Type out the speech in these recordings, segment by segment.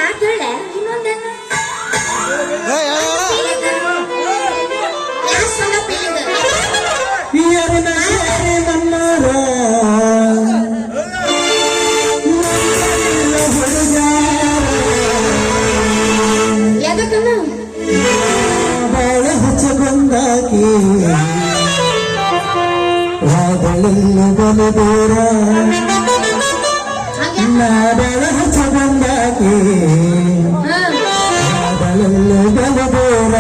ಯಾಕೆ ಹೇಳೆ ಇನ್ನೊಂದೇನು ಬಾಳ ಹಚ್ಚಗೊಂದಾಕಿ ವಾದಳಲ್ಲ ಬಲದೋರ ಬಾಳ ಹಚ್ಚಗೊಂದಾಕಿ ವಾದಳಲ್ಲ ಬಲದೋರ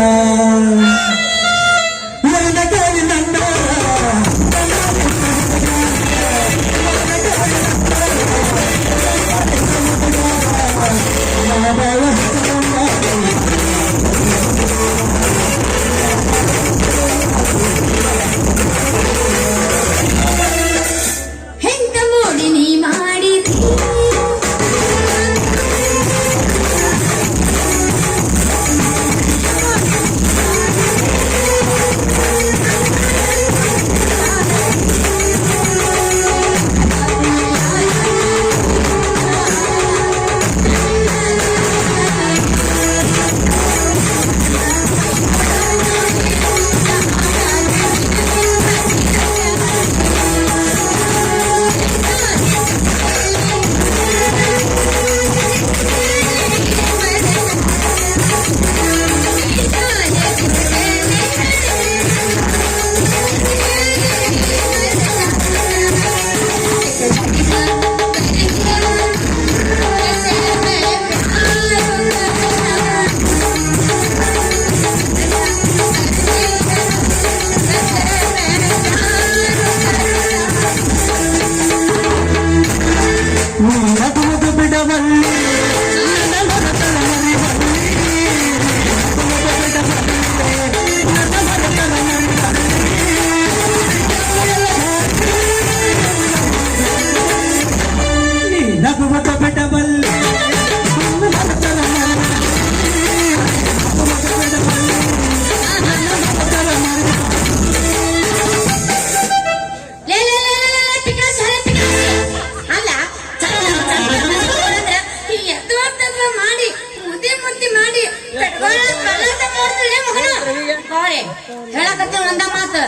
ಹೇಳಕತ್ತಿ ಒಂದ ಮಾತು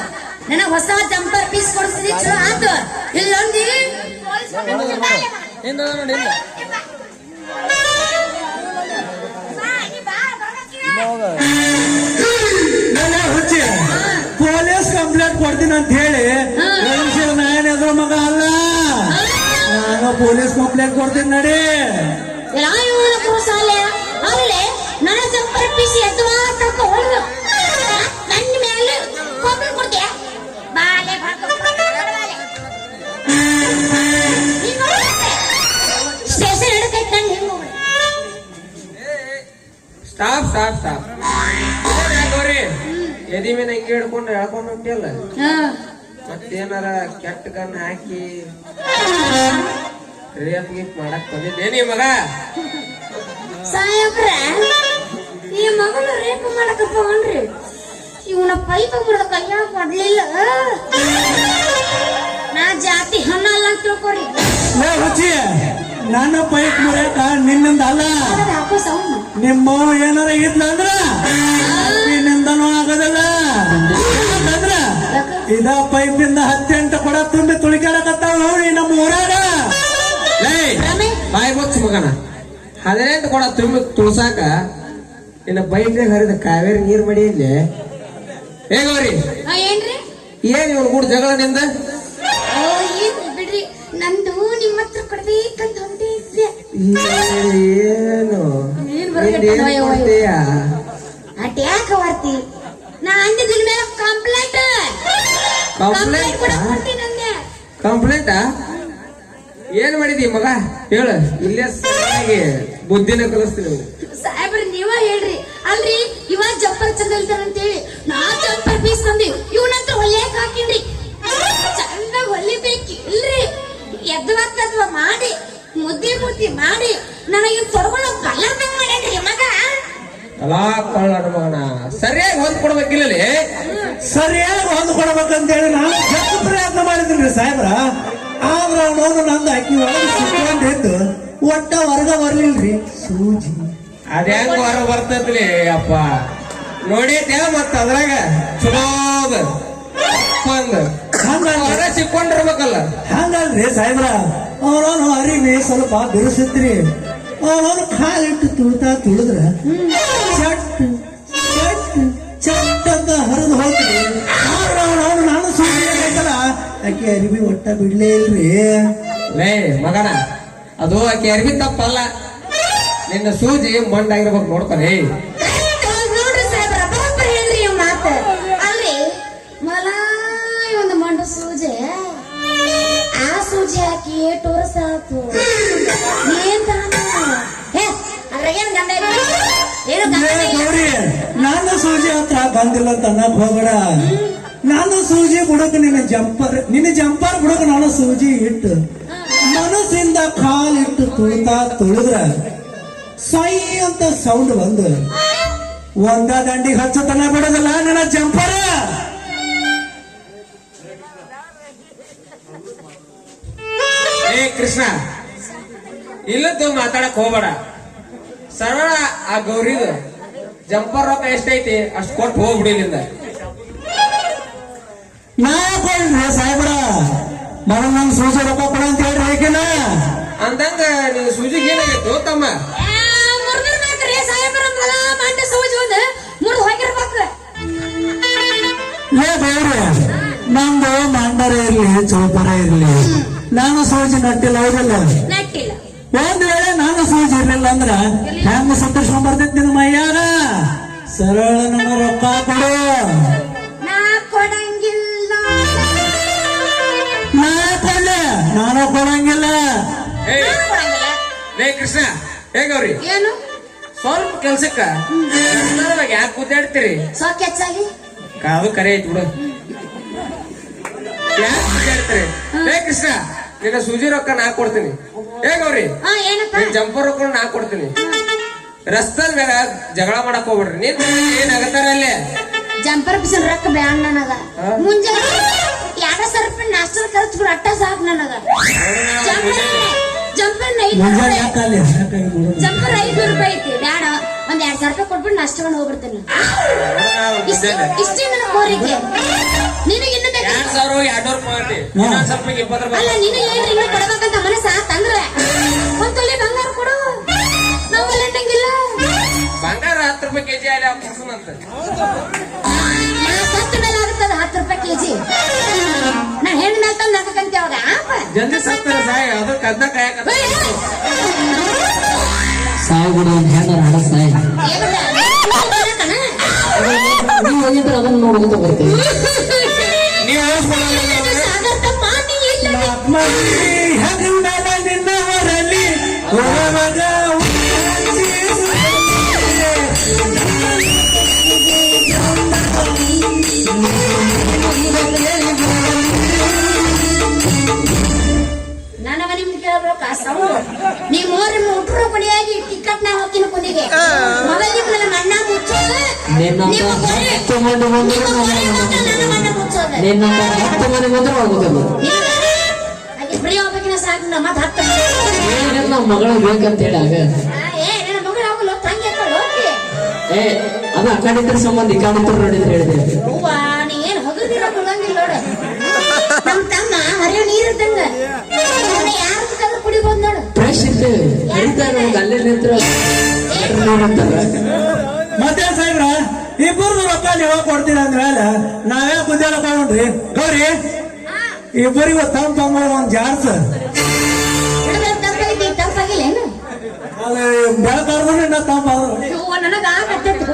ನನಗ್ ಹೊಸ ಜಂಪರ್ ಪೀಸ್ ಕೊಡಿಸ್ರಿ ಚಲೋ ಆತು ಇಲ್ಲೊಂದಿ ಪೊಲೀಸ್ ಕಂಪ್ಲೇಂಟ್ ಕೊಡ್ತೀನಿ ಅಂತ ಹೇಳಿ ನಾನು ಎದುರು ಮಗ ಅಲ್ಲ ನಾನು ಪೊಲೀಸ್ ಕಂಪ್ಲೇಂಟ್ ಕೊಡ್ತೀನಿ ನಡಿ ಅಲ್ಲೇ ನನ್ನ ಜಂಪರ್ ಪೀಸ್ ಎದ್ವಾ ತಗೊಂಡು ನನ್ನ ಮೇಲೆ ಕಂಪ್ಲೇಂಟ್ ಕೊಡ್ತೀಯ ಬಾಲೆ ಸ್ಟೇಷನ್ ಹಿಡಕೈತೆ ನಾನು ಹೆಂಗ್ ಸ್ಟಾಪ್ ಸ್ಟಾಪ್ ಸ್ಟಾಪ್ ನೋಡ್ರಿ ಎದಿ ಮೇಲೆ ಹಿಂಗೆ ಹಿಡ್ಕೊಂಡು ಹೇಳ್ಕೊಂಡು ಹೊಂಟಿಯಲ್ಲ ಮತ್ತೇನಾರ ಕೆಟ್ಟ ಗನ್ ಹಾಕಿ ರೇಪ್ ಗೀಪ್ ಮಾಡಕ್ ಬಂದಿದ್ದೇನಿ ಮಗ ಸಾಯಬ್ರ ಈ ಮಗನ ರೇಪ್ ಮಾಡಕ ತಗೊಂಡ್ರಿ ಇವನ ಪೈಪ ಮುರಿದ ಕೈಯಾಗ ಕೊಡ್ಲಿಲ್ಲ ನಾ ಜಾತಿ ಹಣ್ಣಲ್ಲ ಅಂತ ತಿಳ್ಕೊರಿ ನನ್ನ ಪೈಪ್ ಮುರಿಯಕ ನಿನ್ನಿಂದ ಅಲ್ಲ ನಿಮ್ಮ ಏನಾರ ಇದ್ಲಂದ್ರ ನಿನ್ನಿಂದನೂ ಆಗೋದಲ್ಲ ಅಂದ್ರ ಇದ ಪೈಪಿಂದ 18 ಕೊಡ ತುಂಬಿ ತುಳಿಕಾಡಕತ್ತಾವ ನೋಡಿ ನಮ್ಮ ಊರಾಗ ಬಾಯಿ ಬೊಚ್ಚ ಮಗನ 18 ಕೊಡ ತುಂಬಿ ತುಳ್ಸಾಕ ಇನ್ನ ಬೈಕ್ನಾಗ ಹರಿದ ಕಾವೇರಿ ನೀರ್ ಮಡಿ ಇಲ್ಲಿ ಹೇಗವ್ರಿ ಏನ್ರಿ ಏನ್ ಇವ್ರು ಕೂಡ ಜಗಳ ನಿಂದ ಬಿಡ್ರಿ ನಂದು ನಿಮ್ಮ ಹತ್ರ ಕೊಡ್ಬೇಕಂತ ಹೊಂಟಿದ್ದೆ ಏನು ಅಟ್ಯಾಕ ವರ್ತಿ ನಾ ಅಂದಿದ್ದ ಮೇಲೆ ಕಂಪ್ಲೇಂಟ್ ಕಂಪ್ಲೇಂಟಾ ಏನ್ ಮಾಡಿದಿ ಮಗ ಹೇಳ ಇಲ್ಲೇ ಬುದ್ಧಿನ ಕಲಿಸ್ತೀನಿ ಸಾಹೇಬ್ರ ನೀವ ಹೇಳ್ರಿ ಅಲ್ರಿ ಇವ ಜಂಪರ್ ಚಂದ ಅಂತೇಳಿ ನಾ ಜಂಪರ್ ಪೀಸ್ ತಂದಿ ಇವನಂತ ಹೊಲಿಯಾಕ ಹಾಕಿನ್ರಿ ಚಂದಾಗ ಹೊಲಿಬೇಕು ಇಲ್ರಿ ಎದ್ದ ಮಾಡಿ ಮುದ್ದಿ ಮಾಡಿ ನನಗೆ ತೊಡ್ಕೊಳ್ಳೋ ಕಲರ್ ಮಾಡ್ಯಾನ್ರಿ ಮಗ ಕಲಾ ಕಳ್ಳ ಮಗನ ಸರಿಯಾಗಿ ಹೊಂದ್ಕೊಡ್ಬೇಕಿಲ್ಲ ಸರಿಯಾಗಿ ಹೊಂದ್ಕೊಡ್ಬೇಕಂತೇಳಿ ನಾನು ಜಗ್ಗ ಪ್ರಯತ್ನ ಮಾಡಿದ್ರಿ ಸಾಹೇಬ್ರ ಆದ್ರ ಅವನು ನಂದು ಹಾಕಿ ಒಳಗೆ ಸುಟ್ಕೊಂಡಿದ್ದು ಒಟ್ಟ ಹೊರಗ ಬರ್ಲಿಲ್ರಿ ಸೂಜಿ ಅದ್ಯಾಂಗ ಹೊರ ಬರ್ತೈತ್ಲಿ ಅಪ್ಪ ನೋಡೈತ್ಯಾ ಮತ್ತ ಅದ್ರಾಗ ಚಲೋ ಅದ ಹೊರ ಸಿಕ್ಕೊಂಡಿರ್ಬೇಕಲ್ಲ. ಹಂಗಲ್ರಿ ಸಾಹೇಬ್ರ, ಅವನವನು ಅರಿವಿ ಸ್ವಲ್ಪ ಬಿರುಸಿತ್ರಿ. ಅವನವನು ಕಾಲಿಟ್ಟು ತುಳಿದ್ರ ಚಟ್ ಚಟ್ ಚಟ್ ಅಂತ ಹರಿದು ಹೋಗ್ರಿ. ಅವನು ನಾನು ಸುಮ್ಮನೆ ಆಕೆ ಅರಿವಿ ಒಟ್ಟ ಬಿಡ್ಲೇ ಇಲ್ರಿ. ಲೇ ಮಗನ, ಅದು ಆಕೆ ಅರ್ಬಿ ತಪ್ಪಲ್ಲ, ನಿನ್ನ ಸೂಜಿ ಮಂಡಾಗಿರ್ಬೇಕು ನೋಡ್ತಾನೆ. ನೋಡ್ರಿ ಸಾಹೇಬ್ರ, ಬರೋಬ್ಬರಿ ಹೇಳ್ರಿ ಇವ್ ಮಾತು. ಅಲ್ರಿ ಮಲ ಒಂದು ಮಂಡು ಸೂಜೆ, ಆ ಸೂಜಿ ಹಾಕಿ ಏಟೋರ ಸಾಕು ಏನ್ ತಾನ ಅದ್ರಾಗೇನ್ ಗಂಡ ಏನು ಗೌರಿ, ನಾನು ಸೂಜಿ ಹತ್ರ ಬಂದಿಲ್ಲ ಅಂತ ಅನ್ನಕ್ ಹೋಗಬೇಡ. ನಾನು ಸೂಜಿ ಬುಡಕ್ ನಿನ್ನ ಜಂಪರ್ ಬುಡಕ್ ನಾನು ಸೂಜಿ ಇಟ್ಟು ಮನಸ್ಸಿಂದ ಕಾಲಿಟ್ಟು ತುಳಿದ್ರ ಸೈ ಅಂತ ಸೌಂಡ್ ಬಂದು ಒಂದ ದಂಡಿಗೆ ಹಚ್ಚತನ ಬಿಡೋದಿಲ್ಲ ನನ್ನ ಜಂಪರ. ಏ ಕೃಷ್ಣ, ಇಲ್ಲದ್ದು ಮಾತಾಡಕ್ ಹೋಗ್ಬೇಡ. ಸರಳ ಆ ಗೌರಿದು ಜಂಪರ್ ರೊಕ್ಕ ಎಷ್ಟೈತಿ ಅಷ್ಟು ಕೊಟ್ಟು ಹೋಗ್ಬಿಡಿಲಿಂದ. ನಾ ಕೊಡ್ರಿ ಸಾಹೇಬ್ರ, ನನ್ ಸೂಜಿ ರೊಕ್ಕ ಕೊಡ ಅಂತ ಹೇಳ್ರಿ. ಹೇಗಿಲ್ಲ ಅಂದಂಗ ನೀನ್ ಸೂಜಿಗೆ ಏನಾಗೈತು ತಮ್ಮ? ಮುರಿದಿರ್ಬೇಕ್ರಿ ಸಾಹೇಬ್ರ, ಮಲ ಮಂಡ ಸೂಜಿ ಒಂದು ಮುರಿದು ಹೋಗಿರ್ಬೇಕು. ಹೇ ಗೌರಿ, ನಮ್ದು ಮಂಡರ ಇರ್ಲಿ ಚೌಪರ ಇರ್ಲಿ, ನಾನು ಸೂಜಿ ನಟ್ಟಿಲ್ಲ ಹೌದಲ್ಲ. ನಟ್ಟಿಲ್ಲ. ಒಂದ್ ವೇಳೆ ನಾನು ಸೂಜಿ ಇರ್ಲಿಲ್ಲ ಅಂದ್ರ ಹೆಂಗ ಸಂತೋಷ ಬರ್ತೈತಿ ನಿನ್ನ ಮೈಯಾಗ. ಸರಳ ನನ್ನ ರೊಕ್ಕ ಕೊಡು. ನಾ ಕೊಡಂಗಿಲ್ಲ. ನಾ ಕೊಡ್ಲೆ, ನಾನು ಕೊಡಂಗಿಲ್ಲ. ಲೇ ಕೃಷ್ಣ, ಹೇ ಗೌರಿ, ಏನು ಸ್ವಲ್ಪ ಕೆಲ್ಸಕ್ಕ ಯಾಕೆ ಕೂತಾಡ್ತೀರಿ? ಸಾಕ್ ಹೆಚ್ಚಾಗಿ ಅದು ಕರೆ ಐತಿ ಬಿಡು. ಯಾಕೆ ಕೂತಾಡ್ತೀರಿ? ಹೇ ಕೃಷ್ಣ, ನಿನ್ನ ಸೂಜಿ ರೊಕ್ಕ ನಾ ಕೊಡ್ತೀನಿ. ಹೇ ಗೌರಿ, ಏನಪ್ಪ ನಿನ್ ಜಂಪರ್ ರೊಕ್ಕ ನಾ ಕೊಡ್ತೀನಿ. ರಸ್ತಾದ ಮ್ಯಾಗ ಜಗಳ ಮಾಡಕ್ ಹೋಗ್ಬಿಡ್ರಿ. ನೀನ್ ಏನ್ ಆಗತ್ತಾರ ಅಲ್ಲೇ ಜಂಪರ್ ಬಿಸಿಲ್ ರೊಕ್ಕ ಬ್ಯಾನ್ ನನಗ. ಮುಂಜಾನೆ 2,000 ರೂಪಾಯಿ ನಾಷ್ಟದ ಖರ್ಚು ಬಿಡು, ಅಟ್ಟ ಸಾಕು ನನಗ. ಜಂಪರ್ ಮುಂಜಾನೆ ಯಾಕಲ್ಲಿ ಜಂಪರ್ 500 ರೂಪಾಯಿ ಐತಿ, ಬ್ಯಾಡ ಒಂದ್ 2,000 ರೂಪಾಯಿ ಕೊಟ್ಬಿಟ್ಟು ನಾಷ್ಟವನ್ನು ಹೋಗ್ಬಿಡ್ತೇನೆ. ಇಷ್ಟೇ ನನ್ನ ಕೋರಿಕೆ. ನಿನಗೆ ಇನ್ನು ಬೇಕು? 2,000 200 ರೂಪಾಯಿ ಸ್ವಲ್ಪ 20 ರೂಪಾಯಿ. ಅಲ್ಲ ನಿನಗೆ ಏನ್ರಿ ಇನ್ನು ಕೊಡ್ಬೇಕಂತ ಮನಸ್ಸ ತಂದ್ರೆ ಒಂದ್ ತೊಲೆ ಬಂಗಾರ ಕೊಡು. ನಾವಲ್ಲ ನಂಗಿಲ್ಲ. ಬಂಗಾರ 10 ರೂಪಾಯಿ ಕೆಜಿ ಅಲ್ಲಿ ಅಂತ ನಾ ಸತ್ತ ಮೇಲೆ ಆಗುತ್ತದ 10 ರೂಪಾಯಿ ಕೆಜಿ. ನಾ ಹೆಣ್ಣು ಮೇಲೆ ತಂದು ಹಾಕಂತ ಅವಾಗ ಜಲ್ದಿ ಸತ್ತರ ಸಾಯ ಅದು ಕದ್ದ ಕಾಯಕ ಸಾಯಿ ಬಿಡು, ಹೆಣ್ಣರ ಹಣ ಸಾಯಿ. ನೀವು ಹೋಗಿದ್ರೆ ಅದನ್ನ ನೋಡ್ಕೊಂತ ಬರ್ತೀವಿ. ನೀವು ಸಾಗರ್ ತಮ್ಮ ನೀ ಇಲ್ಲ. ನಿನ್ನವರಲ್ಲಿ ನನಗ ನಿಮ್ಗೆ ಕೇಳಬೇಕು ಆ ಸೌಂಡ್. ನೀ ಮೋರಿ ಮುಟ್ರು ಕೊಡಿಯಾಗಿ ಟಿಕೆಟ್ ನಾ ಹೋಗ್ತೀನಿ ಕುಂದಿಗೆ ಮೊಬೈಲ್ ನಿಮ್ಮ ಮಣ್ಣ ಮುಚ್ಚೋದು. ನಿನ್ನ 10 ಮಂದಿ ಬಂದ್ರೆ ಆಗುದಿಲ್ಲ. ಇಬ್ಬರಿ ಹೋಗ್ಬೇಕಿನ ಸಾಕು. ಮತ್ತೆ 10 ಏನಿಲ್ಲ, ನಮ್ಮ ಮಗಳು ಬೇಕಂತ ಹೇಳಿ ಆಗ ನನ್ನ ಮಗಳು ಹೋಗಲ್ಲ ತಂಗಿ ಹೋಗಿ. ಏ ಅದು ಆ ಕಡೆ ಇದ್ರ ಸಂಬಂಧ ಈ ಕಡೆ ಇದ್ರ ನೋಡಿದ್ರೆ ಹೇಳಿದೆ. ಹೂವಾ ನೀ ಏನ್ ಹೊಗದಿರ ಕುಳಂಗಿಲ್ಲ ನೋಡ. ನಮ್ ತಮ್ಮ ಹರಿಯೋ ನೀರಿದ್ದಂಗ ಯಾರು ಬೇಕಾದ್ರೂ ಕುಡಿಬೋದು ನೋಡು. ಫ್ರೆಶ್ ಇತ್ತು ಹರಿತಾರ ಅಲ್ಲೇ ನಿಂತ್ರ ಮತ್ತೆ ಸಾಹೇಬ್ರ, ಇಬ್ಬರು ರೊಕ್ಕ ನೀವು ಕೊಡ್ತೀರ ಅಂದ್ಮೇಲೆ ನಾವೇ ಕುಂದೇಳ ತಗೊಂಡ್ರಿ. ಗೌರಿ, ಇಬ್ಬರಿಗೂ ತಂಪ ಒಂದ್ ಜಾರ್ಸ ತಪ್ಪಾಗಿಲ್ಲ ಏನು ಬೆಳಕಾರ್ದು ನಾ ತಂಪ ನನಗ ಆಗತ್ತಿತ್ತು.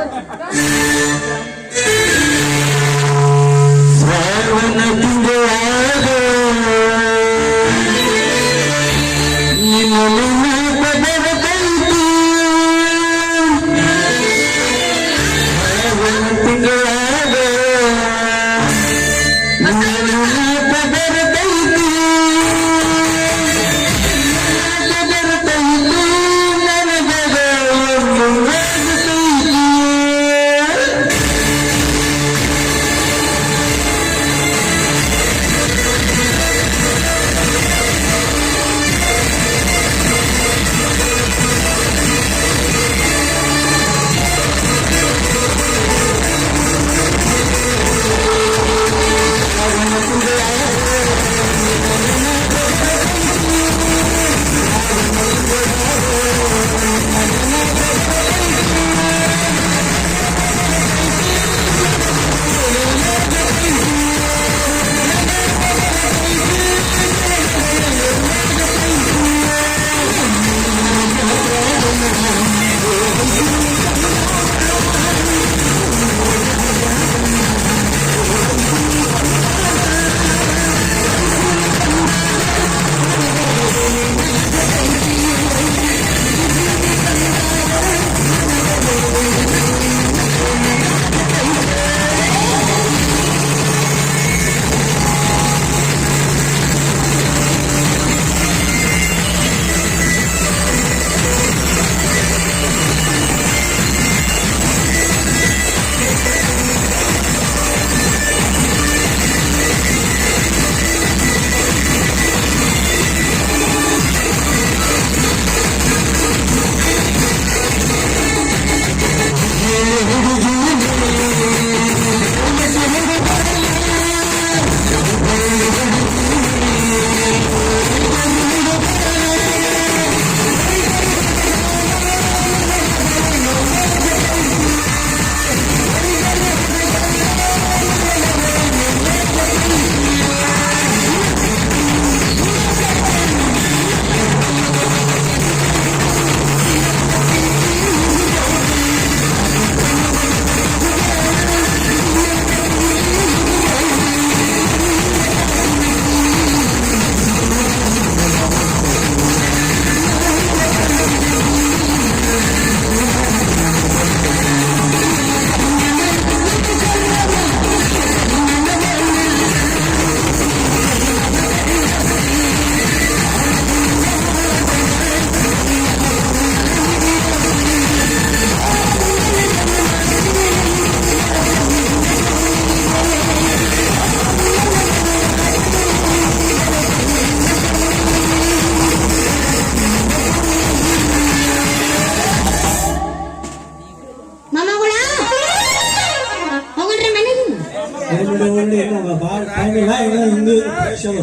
ಆಗಿಲ್ಲ ಈಗ ಹಿಂದೂ ಫ್ರೆಶ್ ಅದ.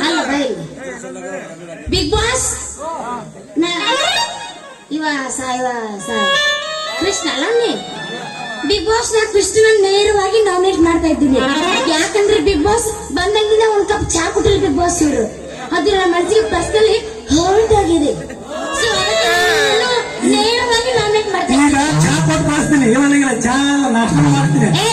ಅಲ್ಲ ಬೈ ಬಿಗ್ ಬಾಸ್ ಇವ ಕೃಷ್ಣ ಅಲ್ಲ ಬಿಗ್ ಬಾಸ್ ನಾ ಕೃಷ್ಣನ ನೇರವಾಗಿ ನಾಮಿನೇಟ್ ಮಾಡ್ತಾ ಇದ್ದೀನಿ. ಯಾಕಂದ್ರೆ ಬಿಗ್ ಬಾಸ್ ಬಂದಂಗಿಂದ ಒಂದ್ ಕಪ್ ಚಾ ಕೊಟ್ಟಿಲ್ಲ ಬಿಗ್ ಬಾಸ್ ಇವರು. ಅದು ನನ್ನ ಮನಸ್ಸಿಗೆ ಪರ್ಸನಲಿ ಹರ್ಟ್ ಆಗಿದೆ. ಸೊ ಅದಕ್ಕೆ ನಾನು ನೇರವಾಗಿ ನಾಮಿನೇಟ್ ಮಾಡ್ತೀನಿ. ಈಗ ಚಾ ಕೊಟ್ಟು ಕಳಿಸ್ತೀನಿ. ಇವನಿಗೆ ಚಾ ನಾಷ್ಟ ಮಾಡ್ತೀನಿ. ಏ